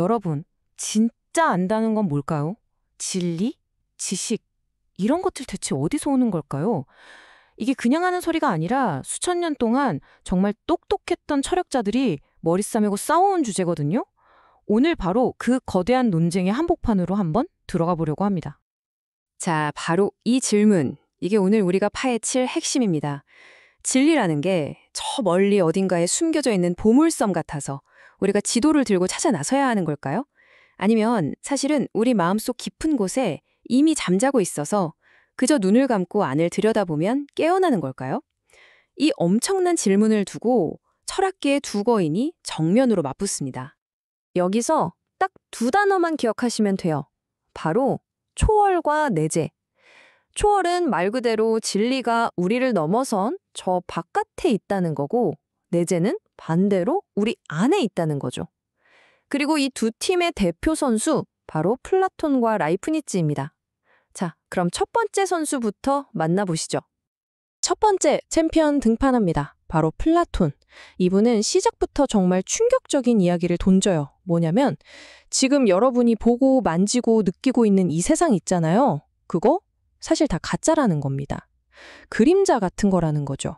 여러분, 진짜 안다는 건 뭘까요? 진리? 지식? 이런 것들 대체 어디서 오는 걸까요? 이게 그냥 하는 소리가 아니라 수천 년 동안 정말 똑똑했던 철학자들이 머리 싸매고 싸워온 주제거든요. 오늘 바로 그 거대한 논쟁의 한복판으로 한번 들어가 보려고 합니다. 자, 바로 이 질문. 이게 오늘 우리가 파헤칠 핵심입니다. 진리라는 게 저 멀리 어딘가에 숨겨져 있는 보물섬 같아서 우리가 지도를 들고 찾아 나서야 하는 걸까요? 아니면 사실은 우리 마음속 깊은 곳에 이미 잠자고 있어서 그저 눈을 감고 안을 들여다보면 깨어나는 걸까요? 이 엄청난 질문을 두고 철학계의 두 거인이 정면으로 맞붙습니다. 여기서 딱 두 단어만 기억하시면 돼요. 바로 초월과 내재. 초월은 말 그대로 진리가 우리를 넘어선 저 바깥에 있다는 거고, 내재는 반대로 우리 안에 있다는 거죠. 그리고 이 두 팀의 대표 선수, 바로 플라톤과 라이프니츠입니다. 자, 그럼 첫 번째 선수부터 만나보시죠. 첫 번째 챔피언 등판합니다. 바로 플라톤. 이분은 시작부터 정말 충격적인 이야기를 던져요. 뭐냐면 지금 여러분이 보고 만지고 느끼고 있는 이 세상 있잖아요. 그거 사실 다 가짜라는 겁니다. 그림자 같은 거라는 거죠.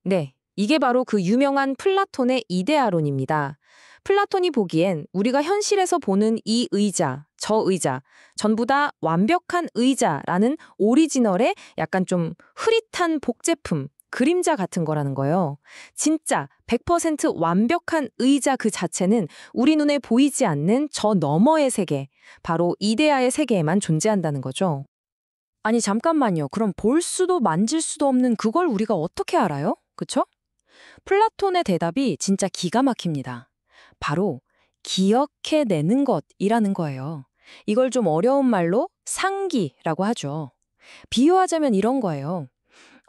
네, 이게 바로 그 유명한 플라톤의 이데아론입니다. 플라톤이 보기엔 우리가 현실에서 보는 이 의자, 저 의자, 전부 다 완벽한 의자라는 오리지널의 약간 좀 흐릿한 복제품, 그림자 같은 거라는 거예요. 진짜 100% 완벽한 의자 그 자체는 우리 눈에 보이지 않는 저 너머의 세계, 바로 이데아의 세계에만 존재한다는 거죠. 아니 잠깐만요. 그럼 볼 수도 만질 수도 없는 그걸 우리가 어떻게 알아요? 그쵸? 플라톤의 대답이 진짜 기가 막힙니다. 바로 기억해내는 것이라는 거예요. 이걸 좀 어려운 말로 상기라고 하죠. 비유하자면 이런 거예요.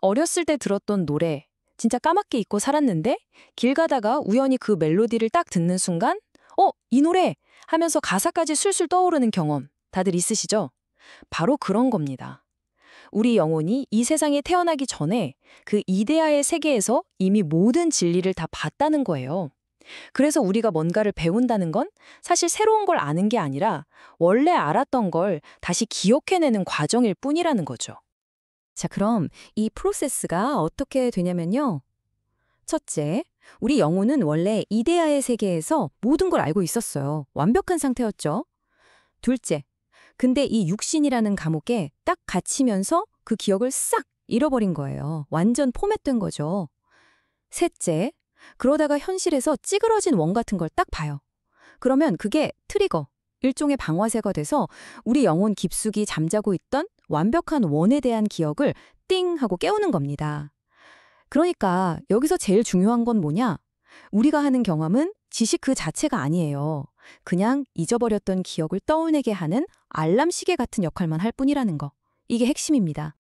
어렸을 때 들었던 노래, 진짜 까맣게 잊고 살았는데 길 가다가 우연히 그 멜로디를 딱 듣는 순간 이 노래! 하면서 가사까지 술술 떠오르는 경험 다들 있으시죠? 바로 그런 겁니다. 우리 영혼이 이 세상에 태어나기 전에 그 이데아의 세계에서 이미 모든 진리를 다 봤다는 거예요. 그래서 우리가 뭔가를 배운다는 건 사실 새로운 걸 아는 게 아니라 원래 알았던 걸 다시 기억해내는 과정일 뿐이라는 거죠. 자, 그럼 이 프로세스가 어떻게 되냐면요. 첫째, 우리 영혼은 원래 이데아의 세계에서 모든 걸 알고 있었어요. 완벽한 상태였죠. 둘째, 근데 이 육신이라는 감옥에 딱 갇히면서 그 기억을 싹 잃어버린 거예요. 완전 포맷된 거죠. 셋째, 그러다가 현실에서 찌그러진 원 같은 걸 딱 봐요. 그러면 그게 트리거, 일종의 방아쇠가 돼서 우리 영혼 깊숙이 잠자고 있던 완벽한 원에 대한 기억을 띵 하고 깨우는 겁니다. 그러니까 여기서 제일 중요한 건 뭐냐? 우리가 하는 경험은 지식 그 자체가 아니에요. 그냥 잊어버렸던 기억을 떠올리게 하는 알람 시계 같은 역할만 할 뿐이라는 거. 이게 핵심입니다.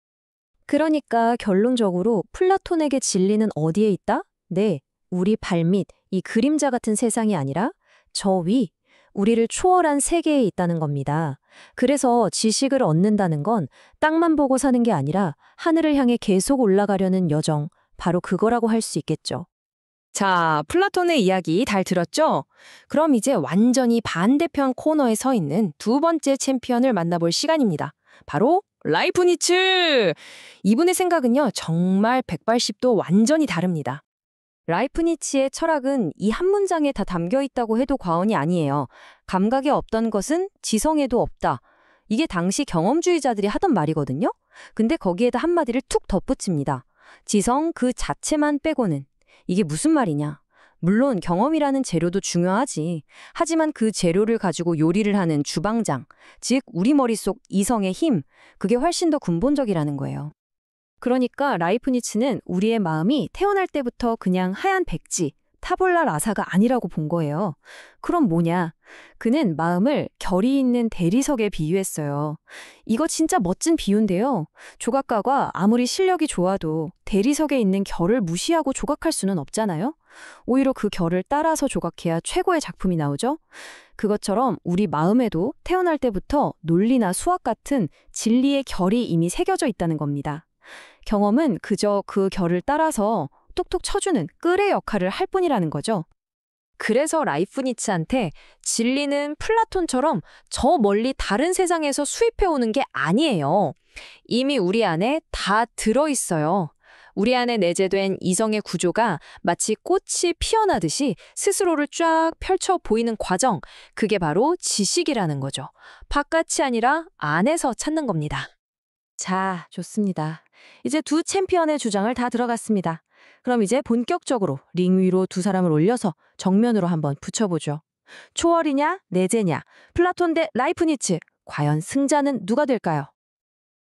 그러니까 결론적으로 플라톤에게 진리는 어디에 있다? 네, 우리 발밑, 이 그림자 같은 세상이 아니라 저 위, 우리를 초월한 세계에 있다는 겁니다. 그래서 지식을 얻는다는 건 땅만 보고 사는 게 아니라 하늘을 향해 계속 올라가려는 여정, 바로 그거라고 할 수 있겠죠. 자, 플라톤의 이야기 잘 들었죠? 그럼 이제 완전히 반대편 코너에 서 있는 두 번째 챔피언을 만나볼 시간입니다. 바로 라이프니츠! 이분의 생각은요, 정말 180도 완전히 다릅니다. 라이프니츠의 철학은 이 한 문장에 다 담겨 있다고 해도 과언이 아니에요. 감각에 없던 것은 지성에도 없다. 이게 당시 경험주의자들이 하던 말이거든요. 근데 거기에다 한마디를 툭 덧붙입니다. 지성 그 자체만 빼고는. 이게 무슨 말이냐? 물론 경험이라는 재료도 중요하지. 하지만 그 재료를 가지고 요리를 하는 주방장, 즉 우리 머릿속 이성의 힘, 그게 훨씬 더 근본적이라는 거예요. 그러니까 라이프니츠는 우리의 마음이 태어날 때부터 그냥 하얀 백지, 타볼라 라사가 아니라고 본 거예요. 그럼 뭐냐? 그는 마음을 결이 있는 대리석에 비유했어요. 이거 진짜 멋진 비유인데요. 조각가가 아무리 실력이 좋아도 대리석에 있는 결을 무시하고 조각할 수는 없잖아요. 오히려 그 결을 따라서 조각해야 최고의 작품이 나오죠. 그것처럼 우리 마음에도 태어날 때부터 논리나 수학 같은 진리의 결이 이미 새겨져 있다는 겁니다. 경험은 그저 그 결을 따라서 톡톡 쳐주는 끌의 역할을 할 뿐이라는 거죠. 그래서 라이프니츠한테 진리는 플라톤처럼 저 멀리 다른 세상에서 수입해오는 게 아니에요. 이미 우리 안에 다 들어있어요. 우리 안에 내재된 이성의 구조가 마치 꽃이 피어나듯이 스스로를 쫙 펼쳐 보이는 과정, 그게 바로 지식이라는 거죠. 바깥이 아니라 안에서 찾는 겁니다. 자, 좋습니다. 이제 두 챔피언의 주장을 다 들어갔습니다. 그럼 이제 본격적으로 링 위로 두 사람을 올려서 정면으로 한번 붙여보죠. 초월이냐, 내재냐, 플라톤 대 라이프니츠. 과연 승자는 누가 될까요?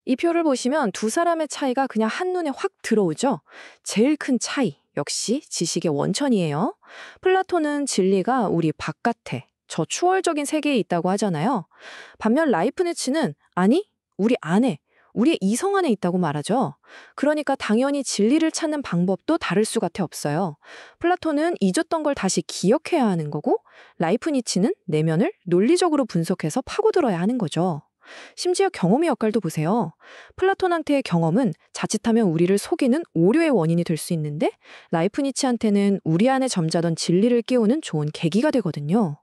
이 표를 보시면 두 사람의 차이가 그냥 한눈에 확 들어오죠? 제일 큰 차이, 역시 지식의 원천이에요. 플라톤은 진리가 우리 바깥에, 저 초월적인 세계에 있다고 하잖아요. 반면 라이프니츠는 아니, 우리 안에, 우리의 이성 안에 있다고 말하죠. 그러니까 당연히 진리를 찾는 방법도 다를 수밖에 없어요. 플라톤은 잊었던 걸 다시 기억해야 하는 거고, 라이프니츠는 내면을 논리적으로 분석해서 파고들어야 하는 거죠. 심지어 경험의 역할도 보세요. 플라톤한테의 경험은 자칫하면 우리를 속이는 오류의 원인이 될 수 있는데, 라이프니츠한테는 우리 안에 점자던 진리를 깨우는 좋은 계기가 되거든요.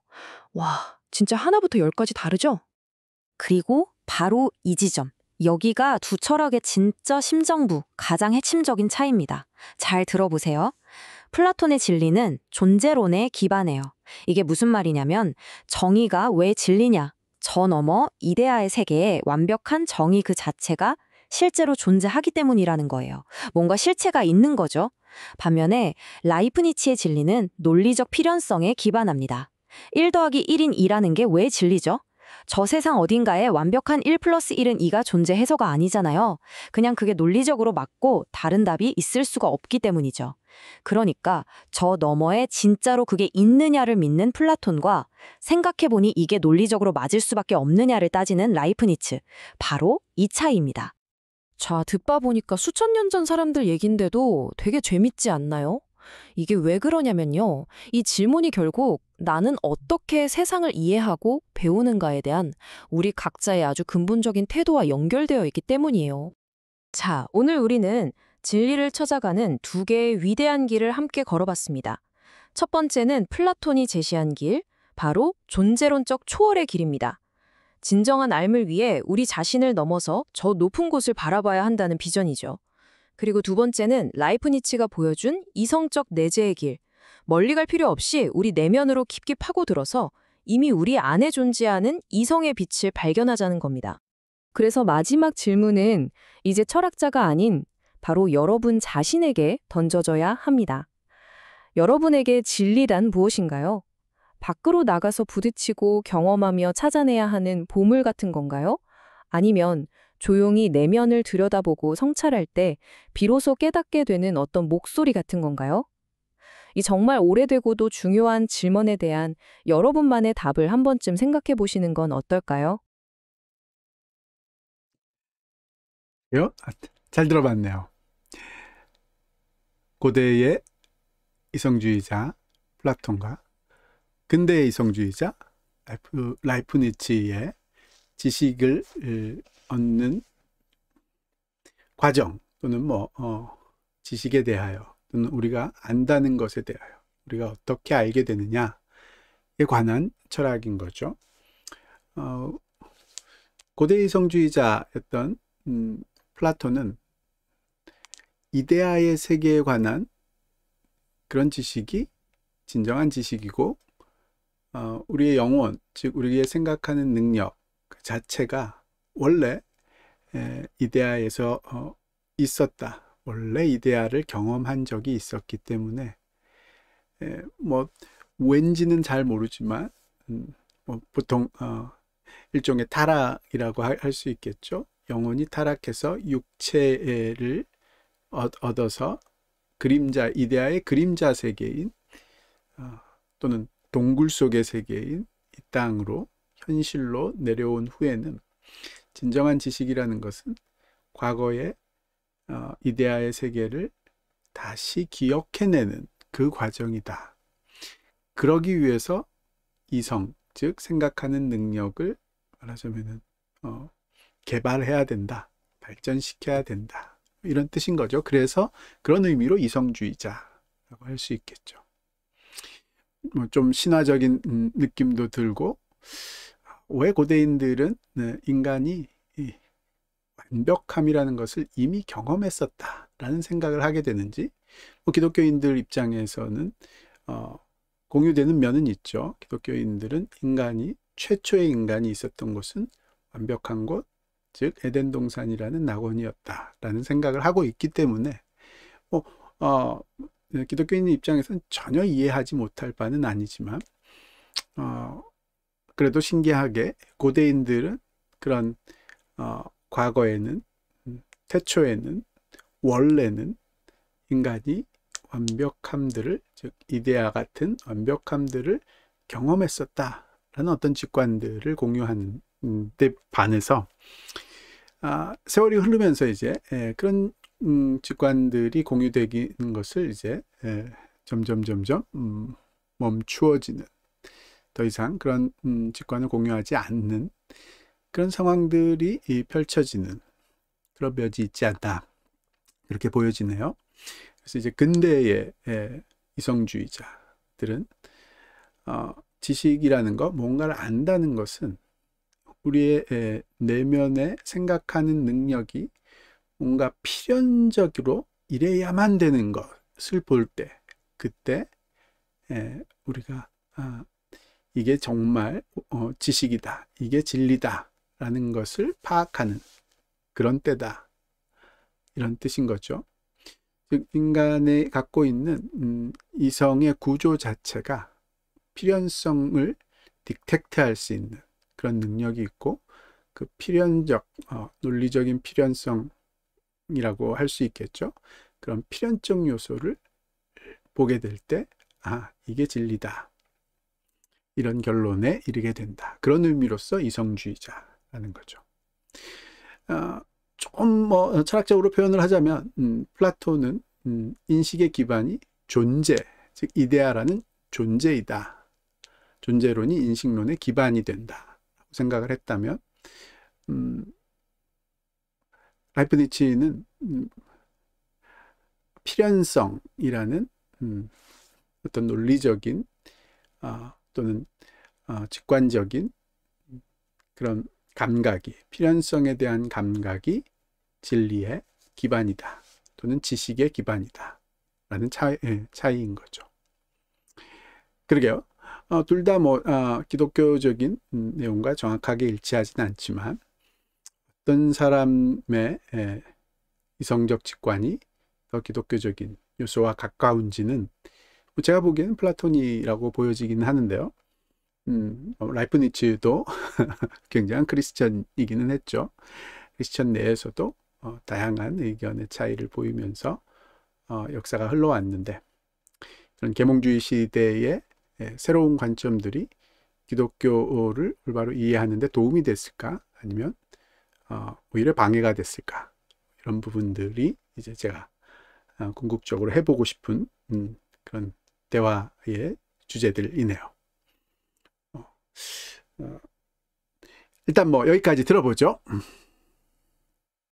와, 진짜 하나부터 열까지 다르죠? 그리고 바로 이 지점. 여기가 두 철학의 진짜 심정부, 가장 핵심적인 차이입니다. 잘 들어보세요. 플라톤의 진리는 존재론에 기반해요. 이게 무슨 말이냐면 정의가 왜 진리냐? 저 너머 이데아의 세계에 완벽한 정의 그 자체가 실제로 존재하기 때문이라는 거예요. 뭔가 실체가 있는 거죠. 반면에 라이프니츠의 진리는 논리적 필연성에 기반합니다. 1 더하기 1인 2라는 게 왜 진리죠? 저 세상 어딘가에 완벽한 1 플러스 1은 2가 존재해서가 아니잖아요. 그냥 그게 논리적으로 맞고 다른 답이 있을 수가 없기 때문이죠. 그러니까 저 너머에 진짜로 그게 있느냐를 믿는 플라톤과 생각해보니 이게 논리적으로 맞을 수밖에 없느냐를 따지는 라이프니츠. 바로 이 차이입니다. 자, 듣다 보니까 수천 년 전 사람들 얘긴데도 되게 재밌지 않나요? 이게 왜 그러냐면요. 이 질문이 결국 나는 어떻게 세상을 이해하고 배우는가에 대한 우리 각자의 아주 근본적인 태도와 연결되어 있기 때문이에요. 자, 오늘 우리는 진리를 찾아가는 두 개의 위대한 길을 함께 걸어봤습니다. 첫 번째는 플라톤이 제시한 길, 바로 존재론적 초월의 길입니다. 진정한 삶을 위해 우리 자신을 넘어서 저 높은 곳을 바라봐야 한다는 비전이죠. 그리고 두 번째는 라이프니츠가 보여준 이성적 내재의 길. 멀리 갈 필요 없이 우리 내면으로 깊게 파고들어서 이미 우리 안에 존재하는 이성의 빛을 발견하자는 겁니다. 그래서 마지막 질문은 이제 철학자가 아닌 바로 여러분 자신에게 던져져야 합니다. 여러분에게 진리란 무엇인가요? 밖으로 나가서 부딪히고 경험하며 찾아내야 하는 보물 같은 건가요? 아니면 조용히 내면을 들여다보고 성찰할 때 비로소 깨닫게 되는 어떤 목소리 같은 건가요? 이 정말 오래되고도 중요한 질문에 대한 여러분만의 답을 한 번쯤 생각해 보시는 건 어떨까요? 잘 들어봤네요. 고대의 이성주의자 플라톤과 근대의 이성주의자 라이프니츠의 지식을 얻는 과정 또는 지식에 대하여 또는 우리가 안다는 것에 대하여 우리가 어떻게 알게 되느냐에 관한 철학인 거죠. 고대 이성주의자였던 플라톤은 이데아의 세계에 관한 그런 지식이 진정한 지식이고 우리의 영혼, 즉 우리의 생각하는 능력 그 자체가 원래 이데아에서 있었다. 원래 이데아를 경험한 적이 있었기 때문에 왠지는 잘 모르지만 보통 일종의 타락이라고 할 수 있겠죠. 영혼이 타락해서 육체를 얻어서 그림자, 이데아의 그림자 세계인 또는 동굴 속의 세계인 이 땅으로 현실로 내려온 후에는 진정한 지식이라는 것은 과거의 이데아의 세계를 다시 기억해내는 그 과정이다. 그러기 위해서 이성, 즉 생각하는 능력을 말하자면은 개발해야 된다. 발전시켜야 된다. 이런 뜻인 거죠. 그래서 그런 의미로 이성주의자라고 할 수 있겠죠. 좀 신화적인 느낌도 들고, 왜 고대인들은 인간이 이 완벽함이라는 것을 이미 경험했었다라는 생각을 하게 되는지, 기독교인들 입장에서는 공유되는 면은 있죠. 기독교인들은 최초의 인간이 있었던 곳은 완벽한 곳, 즉 에덴 동산이라는 낙원이었다라는 생각을 하고 있기 때문에 기독교인 입장에서는 전혀 이해하지 못할 바는 아니지만 그래도 신기하게 고대인들은 그런 과거에는 태초에는 원래는 인간이 완벽함들을, 즉 이데아 같은 완벽함들을 경험했었다라는 어떤 직관들을 공유하는 데 반해서 세월이 흐르면서 이제 그런 직관들이 공유되는 것을 이제 점점 멈추어지는, 더 이상 그런 직관을 공유하지 않는 그런 상황들이 펼쳐지는 그런 면이 있지 않나, 그렇게 보여지네요. 그래서 이제 근대의 이성주의자들은 지식이라는 것, 뭔가를 안다는 것은 우리의 내면에 생각하는 능력이 뭔가 필연적으로 이래야만 되는 것을 볼 때, 그때 우리가 이게 정말 지식이다, 이게 진리다 라는 것을 파악하는 그런 때다, 이런 뜻인 거죠. 즉 인간이 갖고 있는 이성의 구조 자체가 필연성을 디텍트할 수 있는 그런 능력이 있고, 그 필연적 논리적인 필연성이라고 할 수 있겠죠. 그런 필연적 요소를 보게 될 때 이게 진리다, 이런 결론에 이르게 된다. 그런 의미로서 이성주의자라는 거죠. 조금 철학적으로 표현을 하자면 플라톤은 인식의 기반이 존재, 즉 이데아라는 존재이다, 존재론이 인식론의 기반이 된다 생각을 했다면, 라이프니츠는 필연성이라는 어떤 논리적인 또는 직관적인 그런 감각이, 필연성에 대한 감각이 진리의 기반이다, 또는 지식의 기반이다 라는 차이인 거죠. 그러게요. 둘 다 기독교적인 내용과 정확하게 일치하진 않지만, 어떤 사람의 이성적 직관이 더 기독교적인 요소와 가까운지는 제가 보기에는 플라톤이라고 보여지긴 하는데요. 라이프니츠도 굉장한 크리스천이기는 했죠. 크리스천 내에서도 다양한 의견의 차이를 보이면서 역사가 흘러왔는데, 그런 계몽주의 시대의 새로운 관점들이 기독교를 올바로 이해하는 데 도움이 됐을까, 아니면 오히려 방해가 됐을까, 이런 부분들이 이제 제가 궁극적으로 해보고 싶은 그런 대화의 주제들이네요. 일단 여기까지 들어보죠.